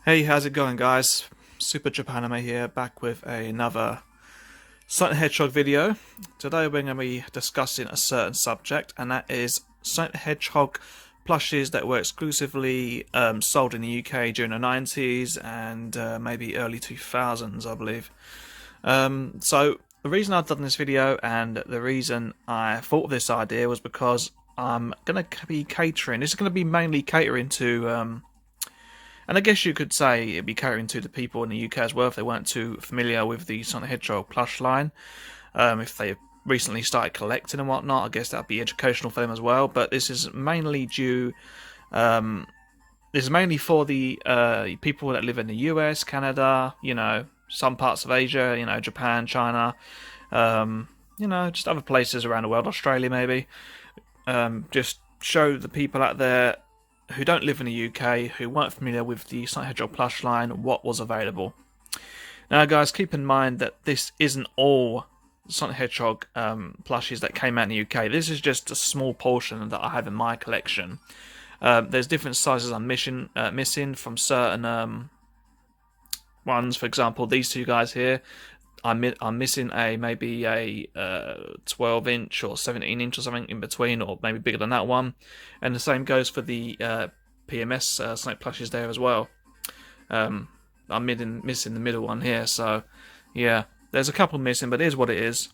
Hey, how's it going, guys? Super Japanime here, back with another Sonic the Hedgehog video. Today we're going to be discussing a certain subject, and that is Sonic the Hedgehog plushies that were exclusively sold in the UK during the 90s and maybe early 2000s, I believe. So the reason I've done this video and the reason I thought of this idea was because I'm going to be catering. This is going to be mainly catering to and I guess you could say it'd be catering to the people in the UK as well if they weren't too familiar with the Sonic the Hedgehog plush line. If they recently started collecting and whatnot, I guess that'd be educational for them as well. But this is mainly due. This is mainly for the people that live in the US, Canada, some parts of Asia, Japan, China, just other places around the world, Australia maybe. Just show the people out there who don't live in the UK, who weren't familiar with the Sonic the Hedgehog plush line, what was available. Now guys, keep in mind that this isn't all Sonic the Hedgehog plushies that came out in the UK. This is just a small portion that I have in my collection. There's different sizes I'm missing from certain ones. For example, these two guys here, I'm missing maybe a 12-inch or 17-inch or something in between, or maybe bigger than that one. And the same goes for the PMS Sonic plushies there as well. I'm missing the middle one here, so yeah, there's a couple missing, but it is what it is.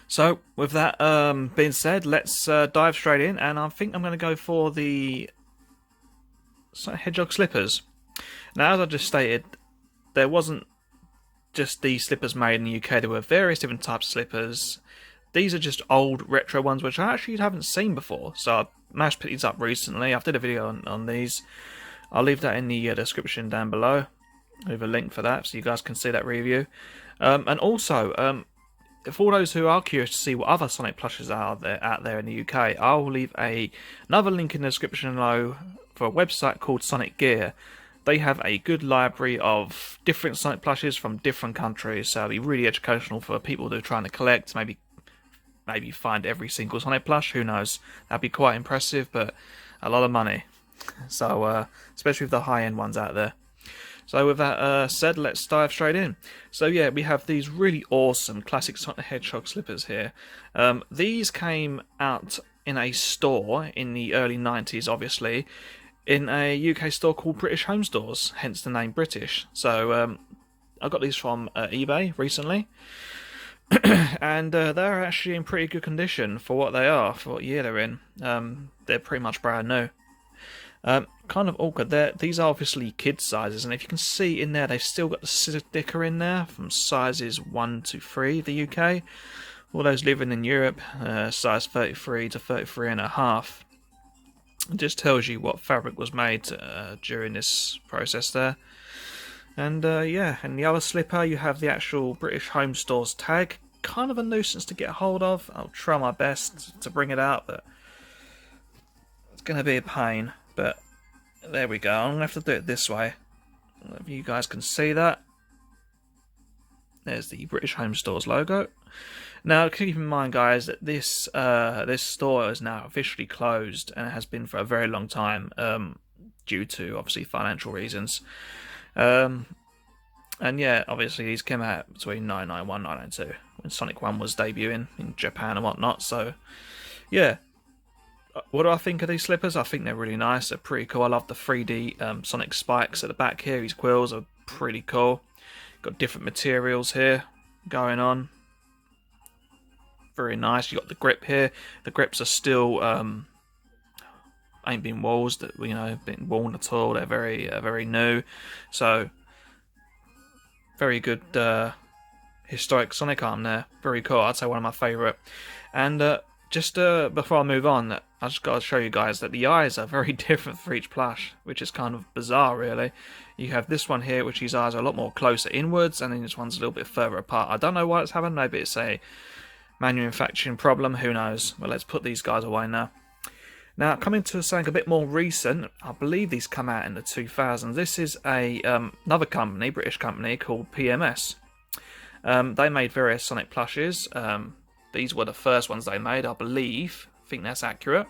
So with that being said, let's dive straight in, and I think I'm going to go for the Sonic Hedgehog slippers. Now, as I just stated, there wasn't just these slippers made in the UK. There were various different types of slippers. These are just old retro ones which I actually haven't seen before, so I managed to pick these up recently. I've did a video on these. I'll leave that in the description down below with a link for that so you guys can see that review. And also, for those who are curious to see what other Sonic plushes are out there in the UK, I'll leave another link in the description below for a website called Sonic Gear. They have a good library of different Sonic plushes from different countries, so it'll be really educational for people who are trying to collect, maybe find every single Sonic plush, who knows. That'd be quite impressive, but a lot of money. So, especially with the high-end ones out there. So with that said, let's dive straight in. So yeah, we have these really awesome classic Sonic the Hedgehog slippers here. These came out in a store in the early 90s, obviously, in a UK store called British Home Stores, hence the name British. So I got these from eBay recently, and they're actually in pretty good condition for what they are, for what year they're in. They're pretty much brand new. Kind of awkward. These are obviously kid sizes, and if you can see in there, they've still got the sticker in there from sizes 1 to 3, the UK. All those living in Europe, size 33 to 33 and a half. It just tells you what fabric was made during this process there. And yeah, in the other slipper you have the actual British Home Stores tag. Kind of a nuisance to get hold of. I'll try my best to bring it out, but it's going to be a pain. But there we go. I'm going to have to do it this way. If you guys can see that. There's the British Home Stores logo. Now, keep in mind, guys, that this store is now officially closed, and it has been for a very long time, due to, obviously, financial reasons. And yeah, obviously, these came out between 1991 and 1992, when Sonic 1 was debuting in Japan and whatnot, so, yeah. What do I think of these slippers? I think they're really nice, they're pretty cool. I love the 3D Sonic spikes at the back here. These quills are pretty cool. Got different materials here going on. Very nice. You got the grip here. The grips are still ain't been walls that been worn at all. They're very new. So very good historic Sonic arm there. Very cool. I'd say one of my favourite. And just before I move on, I just got to show you guys that the eyes are very different for each plush, which is kind of bizarre, really. You have this one here, which his eyes are a lot more closer inwards, and then this one's a little bit further apart. I don't know why it's happened. Maybe it's a manufacturing problem, who knows. But let's put these guys away now. Now, coming to something a bit more recent, I believe these come out in the 2000s. This is another company, British company, called PMS. They made various Sonic plushes. These were the first ones they made, I believe. I think that's accurate.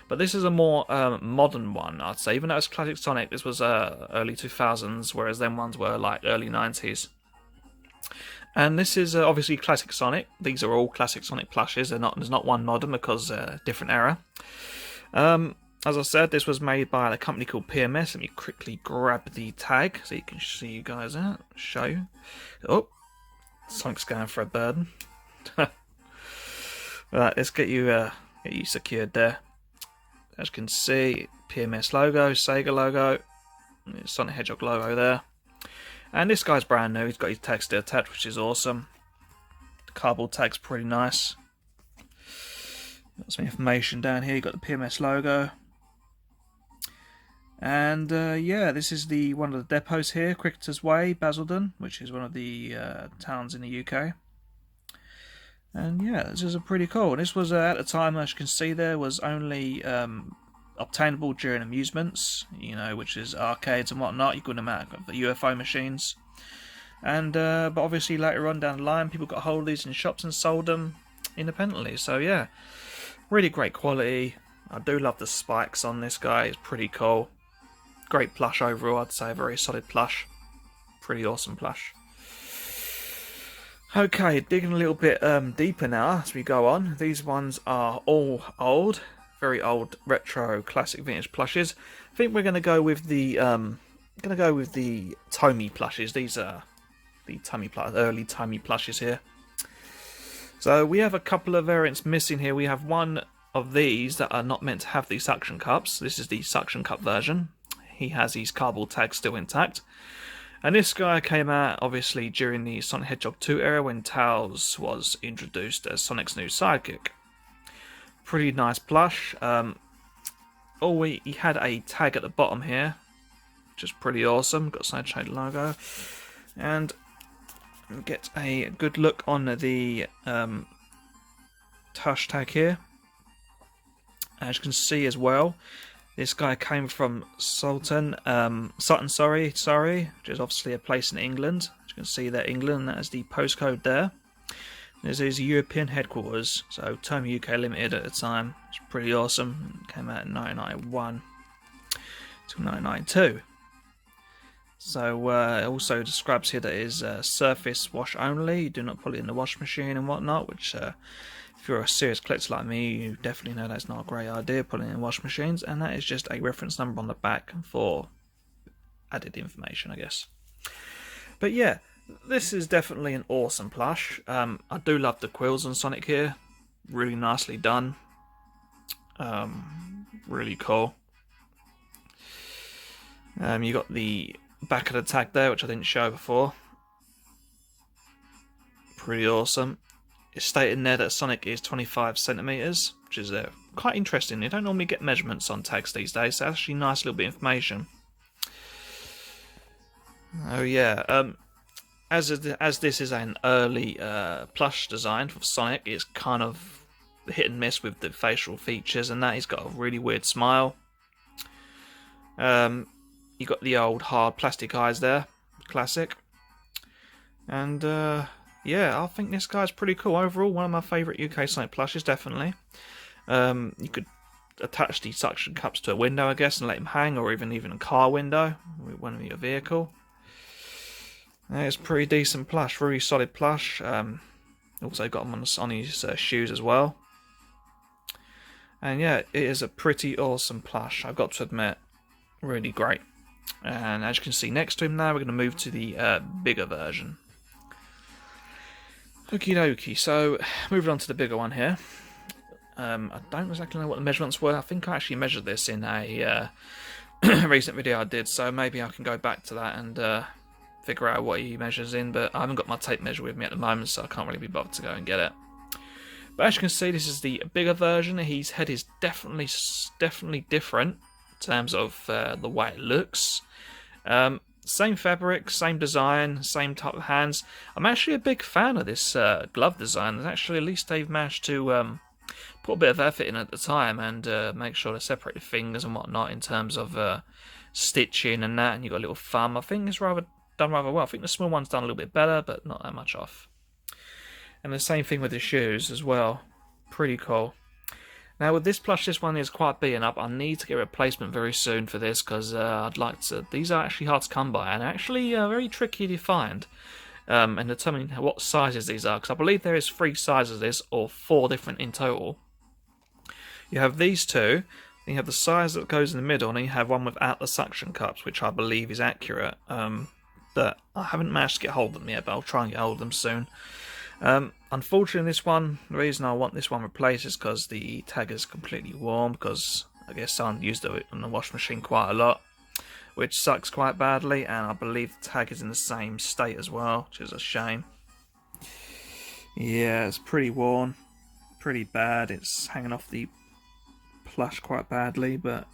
But this is a more modern one, I'd say. Even though it's classic Sonic, this was early 2000s, whereas them ones were like early 90s. And this is obviously classic Sonic. These are all classic Sonic plushes. There's not one modern because different era. As I said, this was made by a company called PMS. Let me quickly grab the tag so you can see you guys out. Show you. Oh, Sonic's going for a burden. Right, let's get you secured there. As you can see, PMS logo, Sega logo, Sonic Hedgehog logo there. And this guy's brand new. He's got his tag still attached, which is awesome. The cardboard tag's pretty nice. Got some information down here. You've got the PMS logo. And yeah, this is one of the depots here, Cricketer's Way, Basildon, which is one of the towns in the UK. And yeah, this is pretty cool. And this was at the time, as you can see there, was only obtainable during amusements, which is arcades and whatnot. You couldn't have the UFO machines. And but obviously later on down the line, people got hold of these in shops and sold them independently. So yeah, really great quality. I do love the spikes on this guy. It's pretty cool. Great plush overall, I'd say. Very solid plush. Pretty awesome plush. Okay, digging a little bit deeper now as we go on. These ones are all old, very old, retro, classic, vintage plushes. I think we're going to go with the Tomy plushes. These are the early Tomy plushes here. So we have a couple of variants missing here. We have one of these that are not meant to have the suction cups. This is the suction cup version. He has his cardboard tag still intact. And this guy came out, obviously, during the Sonic Hedgehog 2 era when Tails was introduced as Sonic's new sidekick. Pretty nice plush. He had a tag at the bottom here, which is pretty awesome. Got Side Shade logo. And get a good look on the Tush tag here. As you can see as well, this guy came from Sutton, which is obviously a place in England. As you can see there, England, that is the postcode there. This is European headquarters, so Tomy UK Limited at the time. It's pretty awesome. It came out in 1991 to 1992. So it also describes here that it is surface wash only. You do not put it in the wash machine and whatnot, which if you're a serious collector like me, you definitely know that's not a great idea, putting it in wash machines. And that is just a reference number on the back for added information, I guess. But yeah, this is definitely an awesome plush. I do love the quills on Sonic here. Really nicely done. Really cool. You got the back of the tag there, which I didn't show before. Pretty awesome. It's stated in there that Sonic is 25 centimeters, which is quite interesting. You don't normally get measurements on tags these days, so that's actually a nice little bit of information. Oh yeah, as this is an early plush design for Sonic, it's kind of hit and miss with the facial features and that. He's got a really weird smile. You got the old hard plastic eyes there, classic. And yeah, I think this guy's pretty cool. Overall, one of my favourite UK Sonic plushes, definitely. You could attach the suction cups to a window, I guess, and let him hang, or even a car window with one of your vehicle. It's pretty decent plush, really solid plush. Also got him on his shoes as well. And yeah, it is a pretty awesome plush, I've got to admit. Really great. And as you can see next to him now, we're going to move to the bigger version. Okie dokie, so moving on to the bigger one here. I don't exactly know what the measurements were. I think I actually measured this in a recent video I did, so maybe I can go back to that and figure out what he measures in, but I haven't got my tape measure with me at the moment, so I can't really be bothered to go and get it. But as you can see, this is the bigger version. His head is definitely different in terms of the way it looks. Same fabric, same design, same type of hands. I'm actually a big fan of this glove design. Actually, at least they've managed to put a bit of effort in at the time and make sure to separate the fingers and whatnot in terms of stitching and that. And you've got a little thumb. I think it's done rather well. I think the small one's done a little bit better, but not that much off. And the same thing with the shoes as well. Pretty cool. Now with this plush, this one is quite beaten up. I need to get a replacement very soon for this because I'd like to. These are actually hard to come by and actually very tricky to find. And determining what sizes these are, because I believe there is 3 sizes of this, or 4 different in total. You have these two, then you have the size that goes in the middle, and then you have one without the suction cups, which I believe is accurate. But I haven't managed to get hold of them yet, but I'll try and get hold of them soon. Unfortunately, this one, the reason I want this one replaced is because the tag is completely worn, because I guess someone used it on the washing machine quite a lot, which sucks quite badly, and I believe the tag is in the same state as well, which is a shame. Yeah, it's pretty worn, pretty bad. It's hanging off the plush quite badly, but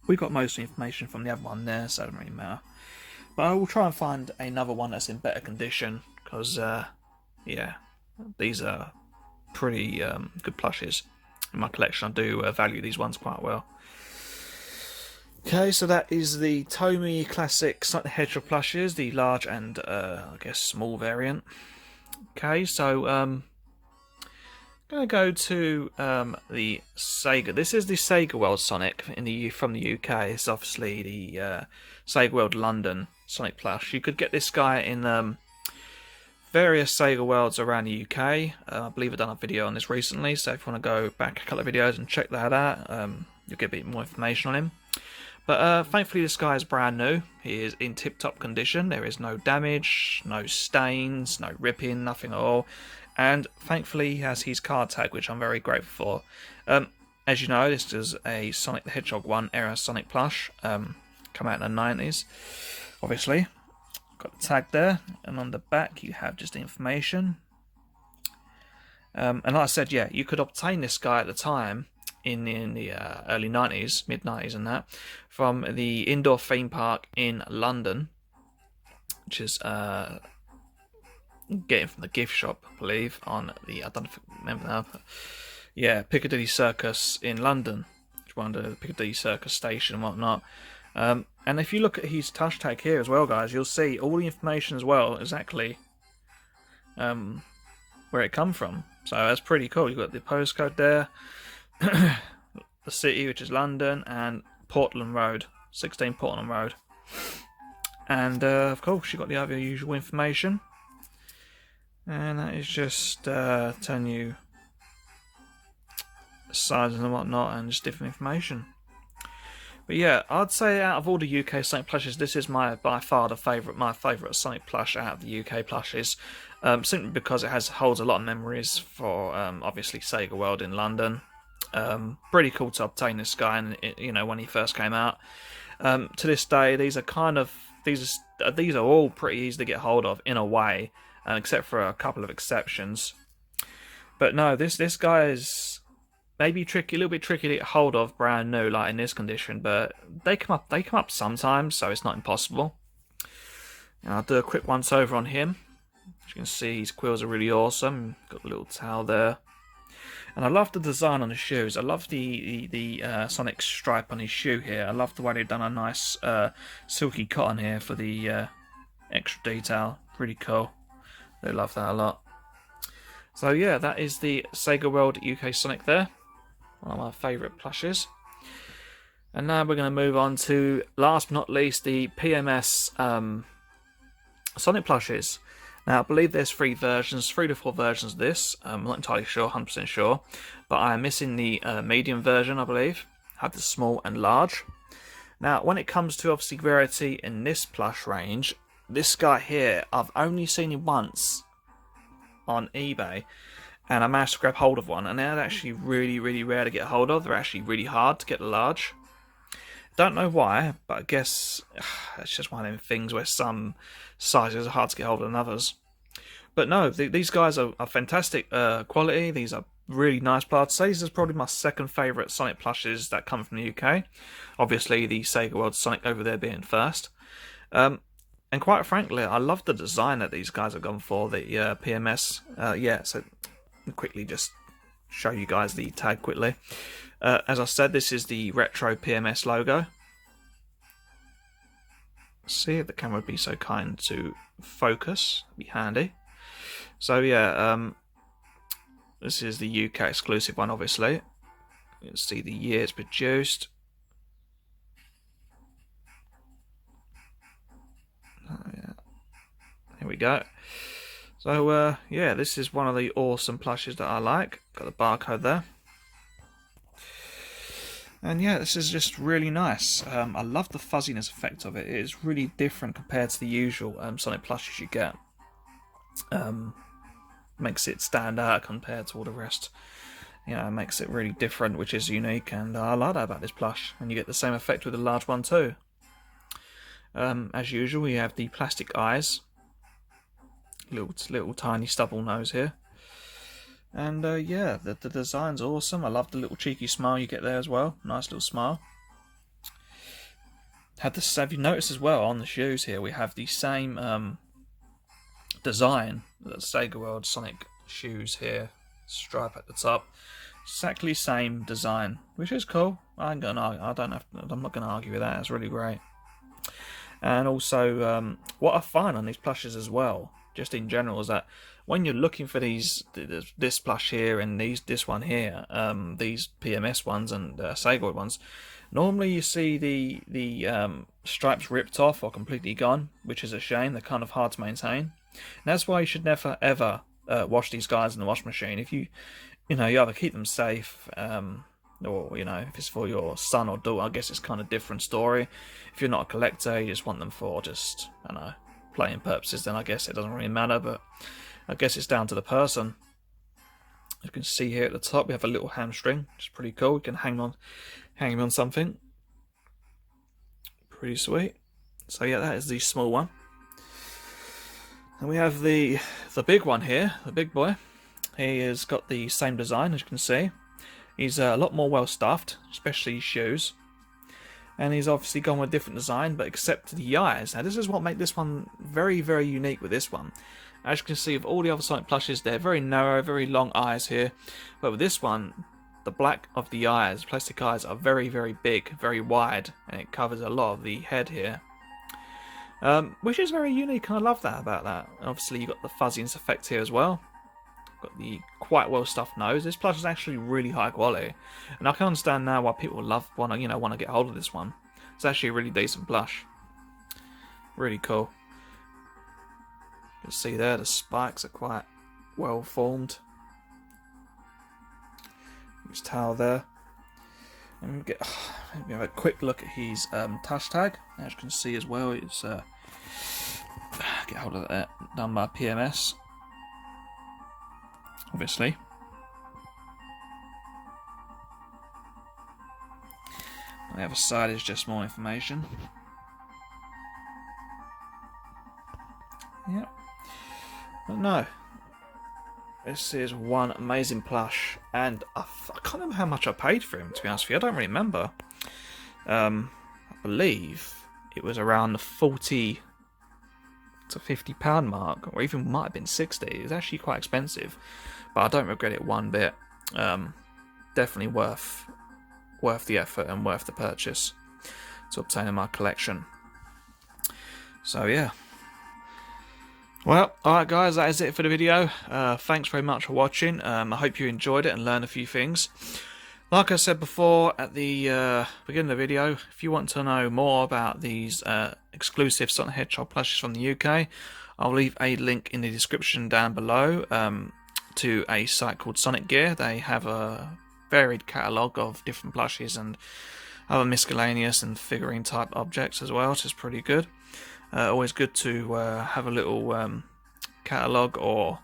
we got most of the information from the other one there, so it doesn't really matter. But I will try and find another one that's in better condition, because, yeah, these are pretty good plushes. In my collection, I do value these ones quite well. Okay, so that is the Tomy Classic Sonic the Hedgehog plushes, the large and, I guess, small variant. Okay, so, I'm going to go to the Sega. This is the Sega World Sonic from the UK. It's obviously the Sega World London Sonic plush. You could get this guy in various Sega Worlds around the UK. I believe I've done a video on this recently, so if you want to go back a couple of videos and check that out, you'll get a bit more information on him. But thankfully this guy is brand new. He is in tip-top condition. There is no damage, no stains, no ripping, nothing at all. And thankfully he has his card tag, which I'm very grateful for. As you know, this is a Sonic the Hedgehog 1 era Sonic plush. Come out in the 90s, obviously. Got the tag there, and on the back you have just the information. And like I said, yeah, you could obtain this guy at the time in the early 90s, mid 90s and that, from the indoor theme park in London, which is getting from the gift shop, I believe, on the, I don't know if I remember now, but yeah, Piccadilly Circus in London, which one of the Piccadilly Circus station and whatnot. And if you look at his touch tag here as well, guys, you'll see all the information as well, exactly where it come from. So that's pretty cool. You've got the postcode there, the city, which is London, and Portland Road, 16 Portland Road. And of course, you've got the other usual information. And that is just telling you sizes and whatnot, and just different information. But yeah, I'd say out of all the UK Sonic plushes, this is by far my favourite Sonic plush out of the UK plushes. Simply because it holds a lot of memories for obviously Sega World in London. Pretty cool to obtain this guy, and you know, when he first came out. To this day, these are all pretty easy to get hold of in a way, except for a couple of exceptions. But no, this guy is maybe tricky, a little bit tricky to get hold of, brand new, like in this condition. But they come up sometimes, so it's not impossible. And I'll do a quick once over on him. As you can see, his quills are really awesome. Got a little towel there. And I love the design on the shoes. I love the Sonic stripe on his shoe here. I love the way they've done a nice silky cotton here for the extra detail. Pretty cool. I love that a lot. So yeah, that is the Sega World UK Sonic there. One of my favourite plushes. And now we're going to move on to, last but not least, the PMS Sonic plushes. Now, I believe there's 3 to 4 versions of this. I'm not entirely sure, 100% sure. But I am missing the medium version, I believe. I have the small and large. Now, when it comes to, obviously, rarity in this plush range, this guy here, I've only seen him once on eBay. And I managed to grab hold of one. And they're actually really, really rare to get hold of. They're actually really hard to get large. Don't know why, but I guess it's just one of them things where some sizes are hard to get hold of than others. But no, these guys are fantastic quality. These are really nice parts. This is probably my second favourite Sonic plushes that come from the UK. Obviously, the Sega World Sonic over there being first. And quite frankly, I love the design that these guys have gone for, the PMS. Yeah, so quickly just show you guys the tag quickly. As I said, this is the retro PMS logo. See if the camera would be so kind to focus, that'd be handy. So yeah, this is the UK exclusive one, obviously. You can see the year it's produced. Oh, yeah. Here we go. So yeah, this is one of the awesome plushes that I like. Got the barcode there. And yeah, this is just really nice. I love the fuzziness effect of it. It is really different compared to the usual Sonic plushes you get. Makes it stand out compared to all the rest. You know, it makes it really different, which is unique, and I like that about this plush. And you get the same effect with the large one too. As usual, you have the plastic eyes, little tiny stubble nose here, and yeah, the design's awesome. I love the little cheeky smile you get there as well. Nice little smile. Have you noticed as well on the shoes here? We have the same design that Sega World Sonic shoes here. Stripe at the top, exactly same design, which is cool. I'm not gonna argue with that. It's really great. And also, what I find on these plushes as well, just in general, is that when you're looking for this plush here and this one here, these PMS ones and Sega ones, normally you see the stripes ripped off or completely gone, which is a shame. They're kind of hard to maintain. And that's why you should never ever wash these guys in the wash machine. If you either keep them safe, or if it's for your son or daughter, I guess it's kind of different story. If you're not a collector, you just want them for just, I don't know, playing purposes, then I guess it doesn't really matter. But I guess it's down to the person. You can see here at the top we have a little hamstring, which is pretty cool. You can hang him on something. Pretty sweet. So yeah, that is the small one. And we have the big one here, the big boy. He has got the same design, as you can see. He's a lot more well stuffed, especially his shoes. And he's obviously gone with a different design, but except the eyes. Now this is what makes this one very, very unique with this one. As you can see with all the other Sonic plushes, they're very narrow, very long eyes here. But with this one, the black of the eyes, plastic eyes, are very, very big, very wide. And it covers a lot of the head here. Which is very unique, and I love that about that. Obviously, you've got the fuzziness effect here as well. Got the quite well stuffed nose. This plush is actually really high quality, and I can understand now why people want to get hold of this one. It's actually a really decent plush. Really cool. You can see there the spikes are quite well formed. His tail there. And maybe have a quick look at his touch tag. As you can see as well, it's get hold of that, done by PMS, obviously. On the other side is just more information. Yep. But no. This is one amazing plush, and I can't remember how much I paid for him, to be honest with you. I don't really remember. I believe it was around the £40 to £50 mark, or even might have been 60. It was actually quite expensive, but I don't regret it one bit. Definitely worth the effort and worth the purchase to obtain in my collection. So yeah. Well, alright guys, that is it for the video. Thanks very much for watching. I hope you enjoyed it and learned a few things. Like I said before at the beginning of the video, if you want to know more about these exclusive Sonic the Hedgehog plushes from the UK, I'll leave a link in the description down below to a site called Sonic Gear. They have a varied catalogue of different plushes and other miscellaneous and figurine type objects as well, which is pretty good. Always good to have a little catalogue or,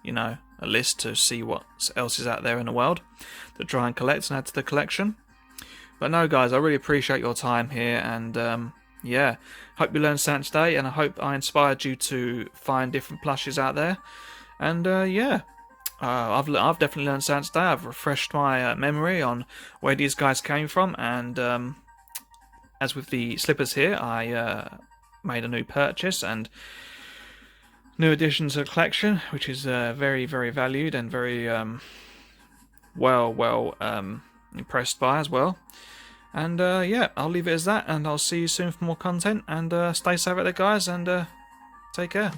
a list to see what else is out there in the world to try and collect and add to the collection. But no guys, I really appreciate your time here, and yeah, hope you learned something today, and I hope I inspired you to find different plushes out there. And yeah, I've definitely learned something today. I've refreshed my memory on where these guys came from, and as with the slippers here, I made a new purchase and new addition to the collection, which is very, very valued and very well impressed by as well. And yeah, I'll leave it as that, and I'll see you soon for more content, and stay safe out there guys, and take care.